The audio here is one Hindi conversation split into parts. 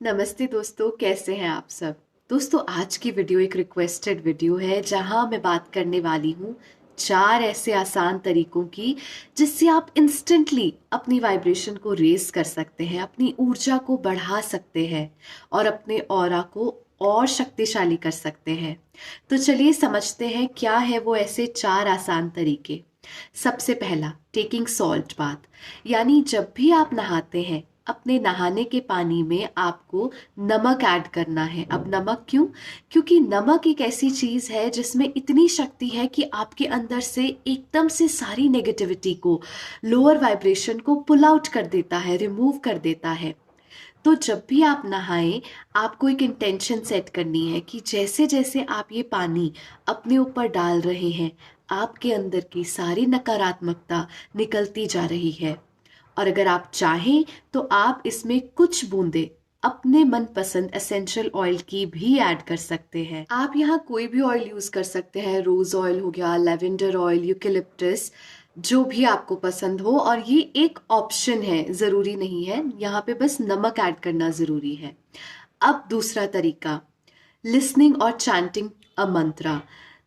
नमस्ते दोस्तों, कैसे हैं आप सब। दोस्तों, आज की वीडियो एक रिक्वेस्टेड वीडियो है जहां मैं बात करने वाली हूं 4 ऐसे आसान तरीकों की जिससे आप इंस्टेंटली अपनी वाइब्रेशन को रेस कर सकते हैं, अपनी ऊर्जा को बढ़ा सकते हैं और अपने ऑरा को और शक्तिशाली कर सकते हैं। तो चलिए समझते हैं क्या है वो ऐसे 4 आसान तरीके। सबसे पहला, टेकिंग सॉल्ट बाथ, यानी जब भी आप नहाते हैं अपने नहाने के पानी में आपको नमक ऐड करना है। अब नमक क्यों? क्योंकि नमक एक ऐसी चीज है जिसमें इतनी शक्ति है कि आपके अंदर से एकदम से सारी नेगेटिविटी को, लोअर वाइब्रेशन को पुल आउट कर देता है, रिमूव कर देता है। तो जब भी आप नहाएं, आपको एक इंटेंशन सेट करनी है कि जैसे जैसे आप ये पानी अपने ऊपर डाल रहे हैं, आपके अंदर की सारी नकारात्मकता निकलती जा रही है। और अगर आप चाहें तो आप इसमें कुछ बूंदे अपने मनपसंद एसेंशियल ऑयल की भी ऐड कर सकते हैं। आप यहाँ कोई भी ऑयल यूज कर सकते हैं, रोज ऑयल हो गया, लेवेंडर ऑयल, यूकेलिप्टस, जो भी आपको पसंद हो। और ये एक ऑप्शन है, जरूरी नहीं है, यहाँ पे बस नमक ऐड करना जरूरी है। अब दूसरा तरीका, लिसनिंग और चैंटिंग अ मंत्रा।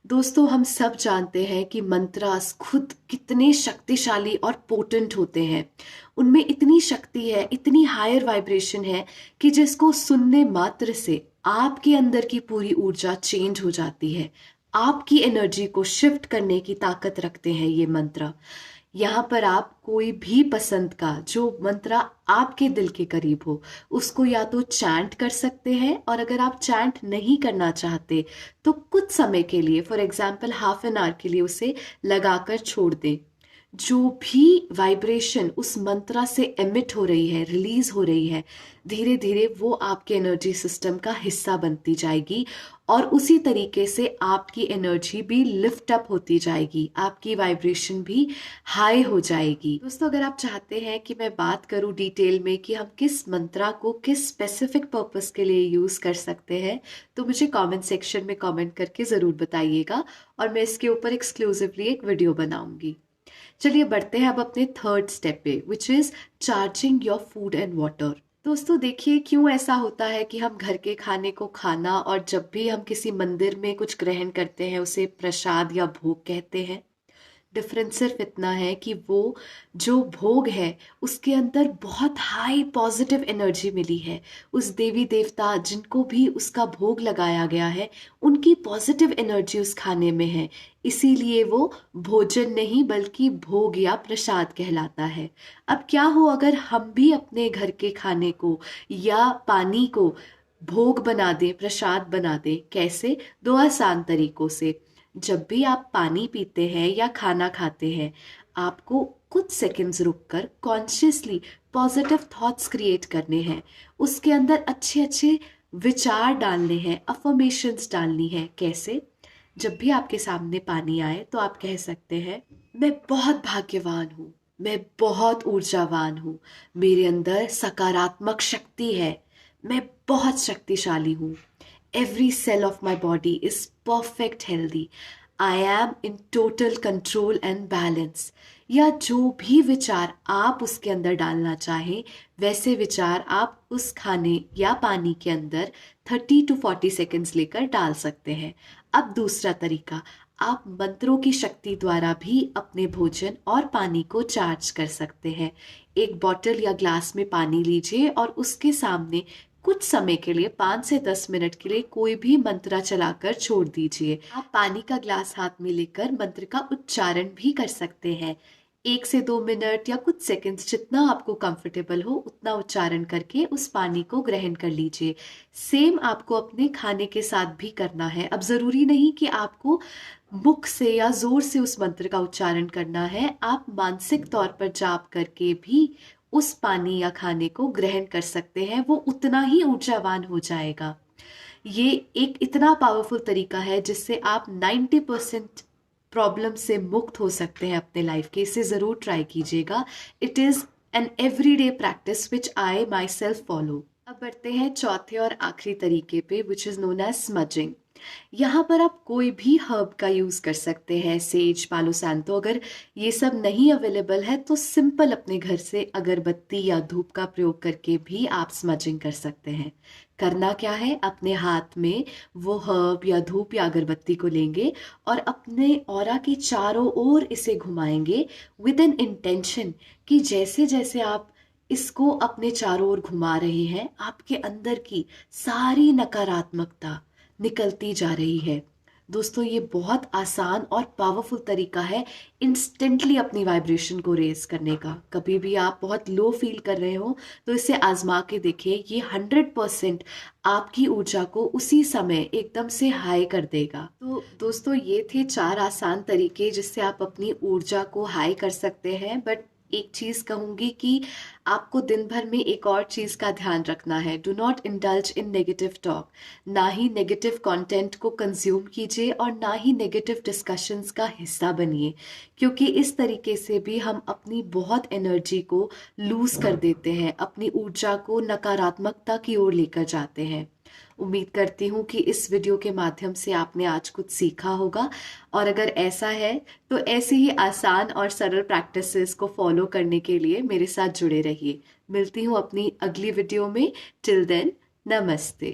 दोस्तों, हम सब जानते हैं कि मंत्रास खुद कितने शक्तिशाली और पोटेंट होते हैं। उनमें इतनी शक्ति है, इतनी हायर वाइब्रेशन है कि जिसको सुनने मात्र से आपके अंदर की पूरी ऊर्जा चेंज हो जाती है। आपकी एनर्जी को शिफ्ट करने की ताकत रखते हैं ये मंत्र। यहाँ पर आप कोई भी पसंद का जो मंत्रा आपके दिल के करीब हो उसको या तो चैंट कर सकते हैं, और अगर आप चैंट नहीं करना चाहते तो कुछ समय के लिए, for example half an hour के लिए उसे लगाकर छोड़ दें। जो भी वाइब्रेशन उस मंत्रा से एमिट हो रही है, रिलीज हो रही है, धीरे धीरे वो आपके एनर्जी सिस्टम का हिस्सा बनती जाएगी और उसी तरीके से आपकी एनर्जी भी लिफ्ट अप होती जाएगी, आपकी वाइब्रेशन भी हाई हो जाएगी। दोस्तों, अगर आप चाहते हैं कि मैं बात करूं डिटेल में कि हम किस मंत्रा को किस स्पेसिफिक पर्पस के लिए यूज कर सकते हैं, तो मुझे कमेंट सेक्शन में कमेंट करके जरूर बताइएगा और मैं इसके ऊपर एक्सक्लूसिवली एक वीडियो बनाऊंगी। चलिए बढ़ते हैं अब अपने थर्ड स्टेप पे, which is charging your food and water. दोस्तों देखिए, क्यों ऐसा होता है कि हम घर के खाने को खाना और जब भी हम किसी मंदिर में कुछ ग्रहण करते हैं उसे प्रसाद या भोग कहते हैं। डिफरेंस सिर्फ इतना है कि वो जो भोग है उसके अंदर बहुत हाई पॉजिटिव एनर्जी मिली है। उस देवी देवता जिनको भी उसका भोग लगाया गया है, उनकी पॉजिटिव एनर्जी उस खाने में है, इसीलिए वो भोजन नहीं बल्कि भोग या प्रसाद कहलाता है। अब क्या हो अगर हम भी अपने घर के खाने को या पानी को भोग बना दें, प्रसाद बना दें। कैसे? 2 आसान तरीकों से। जब भी आप पानी पीते हैं या खाना खाते हैं, आपको कुछ सेकंड्स रुककर कॉन्शियसली पॉजिटिव थॉट्स क्रिएट करने हैं, उसके अंदर अच्छे अच्छे विचार डालने हैं, अफर्मेशंस डालनी है। कैसे? जब भी आपके सामने पानी आए तो आप कह सकते हैं, मैं बहुत भाग्यवान हूँ, मैं बहुत ऊर्जावान हूँ, मेरे अंदर सकारात्मक शक्ति है, मैं बहुत शक्तिशाली हूँ, every cell of my body is perfect healthy, I am in total control and balance। या जो भी विचार आप उसके अंदर डालना चाहें, वैसे विचार आप उस खाने या पानी के अंदर 30 to 40 सेकेंड्स लेकर डाल सकते हैं। अब दूसरा तरीका, आप मंत्रों की शक्ति द्वारा भी अपने भोजन और पानी को चार्ज कर सकते हैं। एक बॉटल या ग्लास में पानी लीजिए और उसके सामने कुछ समय के लिए 5 से 10 मिनट के लिए कोई भी मंत्र चलाकर छोड़ दीजिए। आप पानी का ग्लास हाथ में लेकर मंत्र का उच्चारण भी कर सकते हैं। 1 से 2 मिनट या कुछ सेकंड्स, जितना आपको कंफर्टेबल हो उतना उच्चारण करके उस पानी को ग्रहण कर लीजिए। सेम आपको अपने खाने के साथ भी करना है। अब जरूरी नहीं कि आपको मुख से या जोर से उस मंत्र का उच्चारण करना है, आप मानसिक तौर पर जाप करके भी उस पानी या खाने को ग्रहण कर सकते हैं, वो उतना ही ऊर्जावान हो जाएगा। ये एक इतना पावरफुल तरीका है जिससे आप 90% प्रॉब्लम से मुक्त हो सकते हैं अपने लाइफ के। इसे जरूर ट्राई कीजिएगा। It is an everyday practice which I myself follow. अब बढ़ते हैं चौथे और आखिरी तरीके पे, which is known as smudging. यहाँ पर आप कोई भी हर्ब का यूज़ कर सकते हैं, सेज, पालो सैंतो। अगर ये सब नहीं अवेलेबल है तो सिंपल अपने घर से अगरबत्ती या धूप का प्रयोग करके भी आप स्मजिंग कर सकते हैं। करना क्या है, अपने हाथ में वो हर्ब या धूप या अगरबत्ती को लेंगे और अपने ऑरा के चारों ओर इसे घुमाएंगे विद एन इंटेंशन कि जैसे जैसे आप इसको अपने चारों ओर घुमा रहे हैं, आपके अंदर की सारी नकारात्मकता निकलती जा रही है। दोस्तों, ये बहुत आसान और पावरफुल तरीका है इंस्टेंटली अपनी वाइब्रेशन को रेज करने का। कभी भी आप बहुत लो फील कर रहे हो तो इसे आजमा के देखिए, ये 100% आपकी ऊर्जा को उसी समय एकदम से हाई कर देगा। तो दोस्तों, ये थे 4 आसान तरीके जिससे आप अपनी ऊर्जा को हाई कर सकते हैं। बट एक चीज कहूंगी कि आपको दिन भर में एक और चीज का ध्यान रखना है, do not indulge in negative talk. ना ही नेगेटिव कंटेंट को कंज्यूम कीजिए और ना ही नेगेटिव डिस्कशंस का हिस्सा बनिए, क्योंकि इस तरीके से भी हम अपनी बहुत एनर्जी को लूज कर देते हैं, अपनी ऊर्जा को नकारात्मकता की ओर लेकर जाते हैं। उम्मीद करती हूँ कि इस वीडियो के माध्यम से आपने आज कुछ सीखा होगा, और अगर ऐसा है तो ऐसी ही आसान और सरल प्रैक्टिसेस को फॉलो करने के लिए मेरे साथ जुड़े रहिए। मिलती हूँ अपनी अगली वीडियो में। टिल देन, नमस्ते।